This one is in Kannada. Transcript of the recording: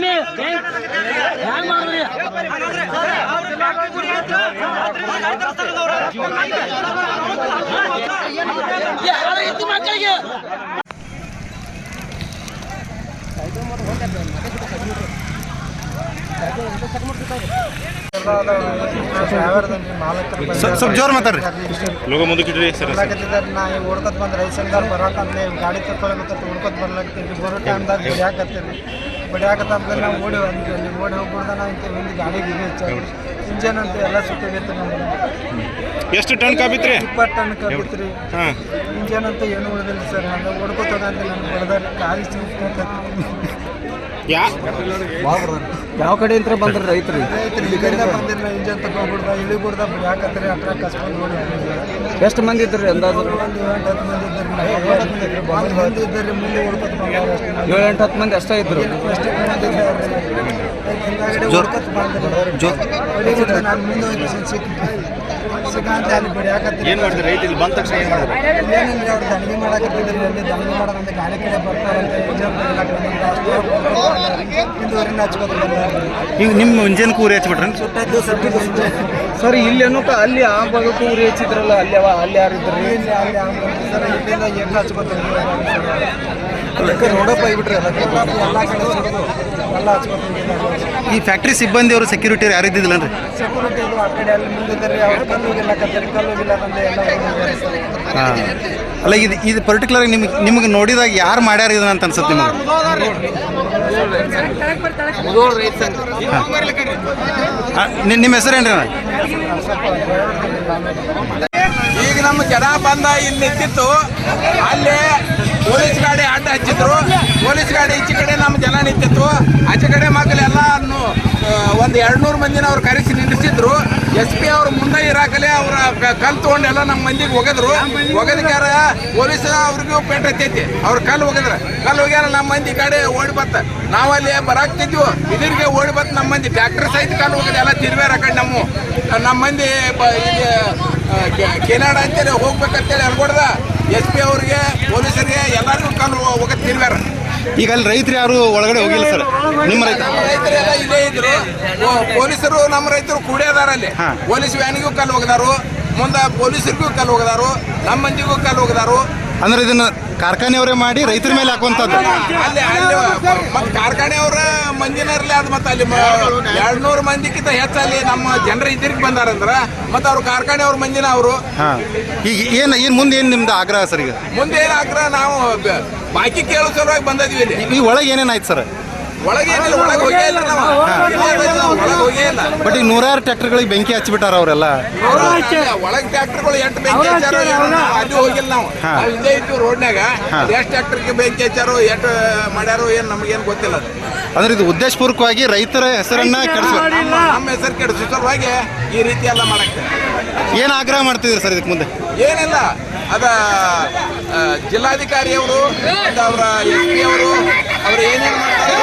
ಲಕ್ಷ್ಮಿ ಹ್ಯಾಂಗ್ ಮಾಡ್ರಿ ಮಕ್ಕಳಿಗೆ ಸ್ವಲ್ಪ ಜೋರು ಮಾತಾಡ್ರಿ. ಲೋಗ ಮುಂದಕ್ಕಿಡ್ರಿ ಸರ್. ನಾ ಈಗ ಓಡ್ಕೊತ ಬಂದ್ರೆ ರೈಸಂಗಾರ್ ಬರಾಕಂದ್ರೆ ಗಾಡಿ ತಗೊಳಕತ್ತ ಉಳ್ಕೊತ ಬರ್ಲಾಗ್ತೀವಿ ಬರೋ ಟೈಮ್ದಾಗ ಬಡಿಯಾಕತ್ತೀವಿ ಬಡಿಯಾಕತ್ತಂದ್ರೆ ನಾವು ಓಡಿ ಬಂದ್ವಿ ಅಲ್ಲಿ ಓಡಿ ಹೋಗ್ಬಿಡ್ದ ನಾವು ಇಂತ ಒಂದು ಗಾಡಿಗೆ ಹೆಚ್ಚಾಗಿ ಇಂಜನ್ ಅಂತ ಎಲ್ಲ ಸುತ್ತೋಗೈತೆ ನಮ್ಗೆ. ಎಷ್ಟು ಟನ್ ಕಾಬಿತ್ರಿ? 20 ಟನ್ ಕಾಬಿತ್ರಿ. ಹಾಂ, ಇಂಜನ್ ಅಂತ ಏನು ಉಳಿದಿಲ್ಲ ಸರ್. ನಾನು ಓಡ್ಕೊತ ಹೋಗಂತ ನಾನು ಬಡ್ದಾರೆ ಗಾಡಿ ಯಾವ ಕಡೆಯಿಂದ ಬಂದ್ರೆ ರೈತರು ಇಲ್ಲಿಂದ ಬಂದಿಲ್ಲ. ಇಂಜನ್ ತಗೊಂಡ್ಬಿಡ್ದ ಇಳಿ ಬಿಡ್ದ ಬಡಿಯಾಕತ್ರಿ ಅಟ್ರ ಕಸ್ಕೊಂಡು ನೋಡಿ. ಎಷ್ಟು ಮಂದಿ ಇದ್ರಿ ಅಂದಾಜು? ಒಂದು 7-10 ಮಂದಿ ಇದ್ದಾರೆ. ಮಂದಿ ಇದ್ದಾರೆ ಮುಂದೆ ಓಡ್ಕೊತ ಬಂದವ್ರು ಅಷ್ಟೇ. 7-8 ಮಂದಿ ಅಷ್ಟೇ ಇದ್ರು. ಅಷ್ಟೇ ಮಂದಿ ಇದ್ದಾರೆ. ಹಿಂದಾಗಡೆ ಓಡ್ಕೊತ ಬಂದ್ರೆ ನಾನು ಮುಂದೆ ಹೋಗಿ ಸಿಗಂತ ಅಲ್ಲಿ ಬಡಿಯಾಕತ್ರಿ. ಏನು ಮಾಡಿದ್ರಿ ರೈತ ಇಲ್ಲಿ ಬಂದ ತಕ್ಷಣ ಏನು ಮಾಡಿದ್ರಿ? ಏನಿಲ್ಲ ಅವ್ರು ದಣಿಗೆ ಮಾಡಕತ್ತಿದ್ರು. ಅಲ್ಲಿ ದಣಿಗೆ ಮಾಡೋದಂತ ಗಾಡಿ ಕಡೆ ಬರ್ತಾರಂತ ಇಂಜನ್ ಹಿಂದೂರಿನ ಹಚ್ಕೋತ ಬಂದಾರೆ. ಈಗ ನಿಮ್ಮ ಇಂಜನ್ ಕೂರಿ ಹಚ್ಬಿಟ್ರಿ? ಸುಟ್ಟಾಯ್ತು ಸಟ್ಟಿದ್ದು ಇಂಜನ್. ಸರ್ ಇಲ್ಲಿ ಅಲ್ಲಿ ಆ ಭಾಗಕ್ಕೂ ಊರಿ ಹೆಚ್ಚಿದ್ರಲ್ಲ, ಅಲ್ಲಿ ಅಲ್ಲಿ ಯಾರು ಇದ್ರಿ? ಇಲ್ಲಿ ಅಲ್ಲಿ ಸರ್ ಇಲ್ಲಿಂದ ಹೆಂಗೆ ಹಚ್ಕೋತಾರೆ ರೋಡಪ್ಪ ಆಗಿಬಿಟ್ರಿ ಎಲ್ಲ ಎಲ್ಲ ಕಡೆ ಸುರಿದು ಎಲ್ಲ ಹಚ್ಕೋತಾರೆ. ಈ ಫ್ಯಾಕ್ಟ್ರಿ ಸಿಬ್ಬಂದಿ ಅವರು ಸೆಕ್ಯೂರಿಟಿ ಯಾರು ಇದ್ದಿದ್ದಿಲ್ಲನ್ರಿ? ಸೆಕ್ಯೂರಿಟಿ ಅದು ಆ ಕಡೆ ಅಲ್ಲಿ ಮುಂದಿದ್ದಾರೆ. ಅವ್ರು ಕಲ್ಲು ಹೋಗಿಲ್ಲ ಕತ್ತರಿ ಕಲ್ಲು ಹೋಗಿಲ್ಲ ತಂದೆ ಎಲ್ಲ ಹೋಗಿದ್ದಾರೆ ಸರ್. ಹಾಂ, ಅಲ್ಲ ಇದು ಪರ್ಟಿಕ್ಯುಲರ್ ನಿಮಗೆ ನೋಡಿದಾಗ ಯಾರು ಮಾಡ್ಯಾರ ಇದನ್ನ ಅಂತ ಅನ್ಸುತ್ತೆ ನಿಮಗೆ? ನಿಮ್ಮ ಹೆಸರೇನ್ರಿ? ಈಗ ನಮ್ಮ ಜನ ಬಂದ ಇಲ್ಲಿ ನಿಂತಿತ್ತು. ಅಲ್ಲಿ ಪೊಲೀಸ್ ಗಾಡಿ ಅಡ್ಡ ಹಚ್ಚಿದ್ರು. ಪೊಲೀಸ್ ಗಾಡಿ ಈಚೆ ಕಡೆ ನಮ್ಮ ಜನ ನಿಂತಿತ್ತು. ಆಚೆ ಕಡೆ ಮಕ್ಕಳೆಲ್ಲ ಒಂದು 200 ಮಂದಿನ ಅವ್ರು ಕರೆಸಿ ನಿಲ್ಲಿಸಿದ್ರು. SP ಅವ್ರು ಮುಂದೆ ಇರಾಕಲೆ ಅವ್ರ ಕಲ್ಲು ತೊಗೊಂಡೆಲ್ಲ ನಮ್ಮ ಮಂದಿಗೆ ಒಗೆದ್ರು. ಒಗೆದಕ್ಕಾರ ಪೊಲೀಸ್ ಅವ್ರಿಗೂ ಪೇಂಟ್ ಹತ್ತೈತಿ. ಅವ್ರು ಕಲ್ಲು ಹೋಗ್ಯಾರ. ನಮ್ಮ ಮಂದಿ ಗಾಡಿ ಓಡಿ ಬತ್ತ. ನಾವಲ್ಲಿ ಬರಾಕ್ತಿದ್ವು. ಇದ್ರಿಗೆ ಓಡಿ ಬತ್ತ ನಮ್ಮ ಮಂದಿ ಟ್ರ್ಯಾಕ್ಟರ್ ಸಹಿತ ಕಲ್ಲು ಹೋಗೋದು ಎಲ್ಲ ತಿರ್ವ್ಯಾರ. ಆ ಕಡೆ ನಮ್ಮ ಮಂದಿ ಕೆನಾಡ ಅಂತೇಳಿ ಹೋಗ್ಬೇಕಂತೇಳಿ ಅನ್ಕೊಡ್ದ. SP ಅವ್ರಿಗೆ ಪೊಲೀಸರಿಗೆ ಎಲ್ಲರಿಗೂ ಕಲ್ಲು ಹೋಗೋದು ತಿರ್ವ್ಯಾರ. ಈಗ ಅಲ್ಲಿ ರೈತರು ಯಾರು ಒಳಗಡೆ ಹೋಗಿಲ್ಲ ಸರ್? ನಿಮ್ಮ ರೈತರೆಲ್ಲ ಇಲ್ಲೇ ಇದ್ರು. ಪೊಲೀಸರು ನಮ್ಮ ರೈತರು ಕೂಡಿದಾರ ಅಲ್ಲಿ. ಪೊಲೀಸ್ ವ್ಯಾನಿಗೂ ಕಲ್ಲು ಹೋಗದಾರು, ಮುಂದೆ ಪೊಲೀಸರಿಗೂ ಕಲ್ಲು ಹೋಗದಾರು, ನಮ್ಮ ಮಂದಿಗೂ ಕಲ್ಲು ಹೋಗದಾರು. ಅಂದ್ರೆ ಇದನ್ನ ಕಾರ್ಖಾನೆಯವರೇ ಮಾಡಿ ರೈತರ ಮೇಲೆ ಹಾಕುವಂಥದ್ದು. ಅಲ್ಲಿ ಮತ್ತೆ ಕಾರ್ಖಾನೆಯವರ ಮಂದಿನರ್ಲಿ ಅದು ಮತ್ತೆ ಅಲ್ಲಿ 200 ಮಂದಿಕ್ಕಿಂತ ಹೆಚ್ಚಲ್ಲಿ ನಮ್ಮ ಜನರ ಇದ್ರಿಗೆ ಬಂದಾರಂದ್ರ ಮತ್ತೆ ಅವ್ರು ಕಾರ್ಖಾನೆಯವ್ರ ಮಂದಿನ ಅವರು. ಹಾಂ, ಈಗ ಏನು ಮುಂದೆ ಏನು ನಿಮ್ದು ಆಗ್ರಹ ಸರ್? ಈಗ ಮುಂದೆ ಏನು ಆಗ್ರಹ? ನಾವು ಬಾಕಿ ಕೇಳೋ ಸಲುವಾಗಿ ಬಂದಿದ್ವಿ ಇಲ್ಲಿ. ಈ ಒಳಗೆ ಏನೇನಾಯ್ತು ಸರ್? ಒಳಗೇನಿಲ್ಲ, ಒಳಗೆ ಹೋಗೇ ಇಲ್ಲ ನಾವು. ಒಳಗೆ ಹೋಗೇ ಇಲ್ಲ. ಬಟ್ ಈಗ 100 ಟ್ರ್ಯಾಕ್ಟರ್ಗಳಿಗೆ ಬೆಂಕಿ ಹಚ್ಚಿಬಿಟ್ಟಾರ ಅವರೆಲ್ಲ. ಒಳಗೆ ಟ್ರ್ಯಾಕ್ಟರ್ಗಳು 8 ಬೆಂಕಿ ಹಚ್ಚಾರೋ ಅಲ್ಲಿ ಹೋಗಿಲ್ಲ ನಾವು. ಇಲ್ಲೇ ಇದ್ವಿ ರೋಡ್ನಾಗ. ಎಷ್ಟು ಟ್ರ್ಯಾಕ್ಟರ್ಗೆ ಬೆಂಕಿ ಹಚ್ಚಾರೋ ಎಷ್ಟು ಮಾಡ್ಯಾರೋ ಏನು ನಮಗೇನು ಗೊತ್ತಿಲ್ಲ. ಅಂದ್ರೆ ಇದು ಉದ್ದೇಶಪೂರ್ವಕವಾಗಿ ರೈತರ ಹೆಸರನ್ನ ಕೆಡಿಸ್ಬೇಕು, ನಮ್ಮ ಹೆಸರು ಕೆಡಿಸೋ ಸಲುವಾಗಿ ಈ ರೀತಿ ಎಲ್ಲ ಮಾಡಕ್ಕೆ. ಏನು ಆಗ್ರಹ ಮಾಡ್ತಿದ್ದೀರಿ ಸರ್ ಇದಕ್ಕೆ ಮುಂದೆ? ಏನಿಲ್ಲ, ಅದ ಜಿಲ್ಲಾಧಿಕಾರಿಯವರು ಅವರ SP ಅವರು ಏನೇನು ಮಾಡ್ತಾರೆ